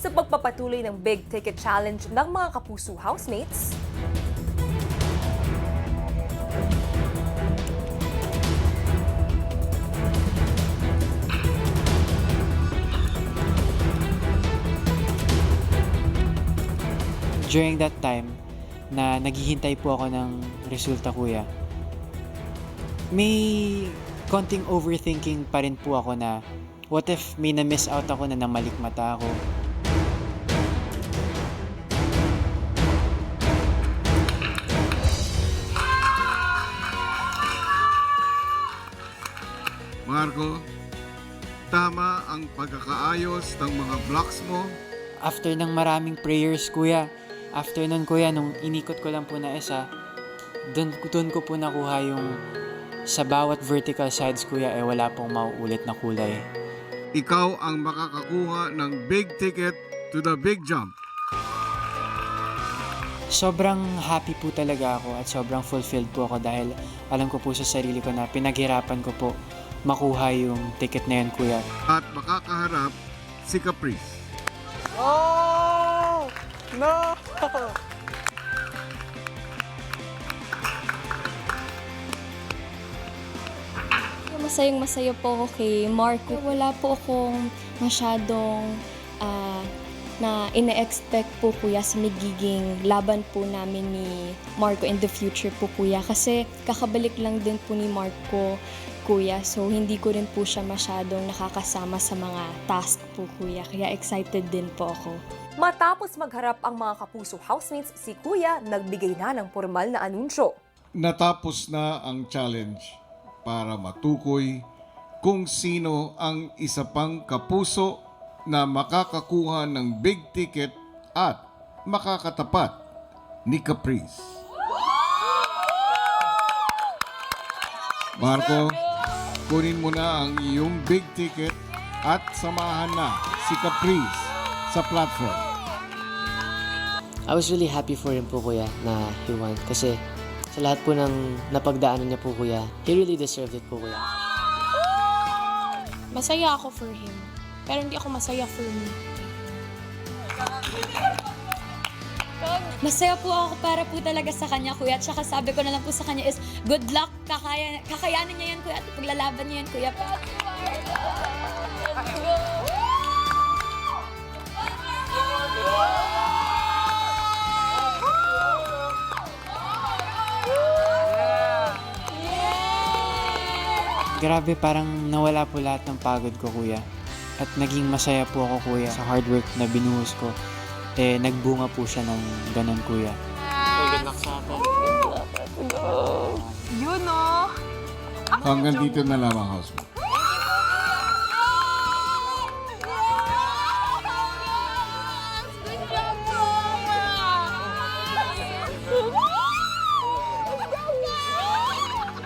sa pagpapatuloy ng Big Ticket Challenge ng mga Kapuso housemates. During that time na naghihintay po ako ng resulta, kuya, may konting overthinking pa rin po ako na what if may na-miss out ako na namalikmata ako. Marco, tama ang pagkakaayos ng mga blocks mo. After ng maraming prayers, kuya, after nun, kuya, nung inikot ko lang po na isa, doon ko po nakuha yung sa bawat vertical sides, kuya, wala pong mauulit na kulay. Ikaw ang makakakuha ng big ticket to the big jump. Sobrang happy po talaga ako at sobrang fulfilled po ako dahil alam ko po sa sarili ko na pinaghirapan ko po makuha yung ticket na yun, kuya. At makakaharap si Caprice. Oh! No! Masayang-masaya po ako kay Marco. Wala po akong masyadong na ina-expect po, kuya, sa magiging laban po namin ni Marco in the future po, kuya. Kasi kakabalik lang din po ni Marco, kuya. So, hindi ko rin po siya masyadong nakakasama sa mga task po, kuya. Kaya excited din po ako. Matapos magharap ang mga Kapuso housemates, si Kuya nagbigay na ng formal na anunsyo. Natapos na ang challenge para matukoy kung sino ang isa pang kapuso na makakakuha ng big ticket at makakatapat ni Caprice. Marco, kunin mo na ang iyong big ticket at samahan na si Caprice sa platform. I was really happy for him po, kuya, na he won. Kasi sa lahat po ng napagdaanan niya po, kuya, he really deserved it po, kuya. Masaya ako for him. Pero hindi ako masaya for me. Masaya po ako para po talaga sa kanya, kuya. At saka sabi ko na lang po sa kanya is, good luck, kakayanin niya yan, kuya. At paglalaban niya yan, kuya. Grabe, parang nawala po lahat ng pagod ko, kuya. At naging masaya po ako, kuya, sa hard work na binuhos ko. Nagbunga po siya ng ganun, kuya. Yun, no? Hanggang dito na lamang, housemate.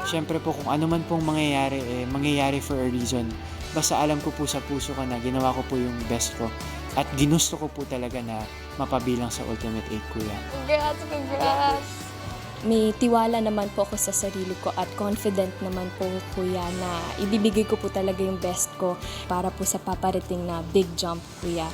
Siyempre po, kung ano man pong mangyayari, mangyayari for a reason. Basta alam ko po sa puso ko na ginawa ko po yung best ko. At ginusto ko po talaga na mapabilang sa Ultimate 8, kuya. Congrats! May tiwala naman po ako sa sarili ko at confident naman po, kuya, na ibibigay ko po talaga yung best ko para po sa paparating na big jump, kuya.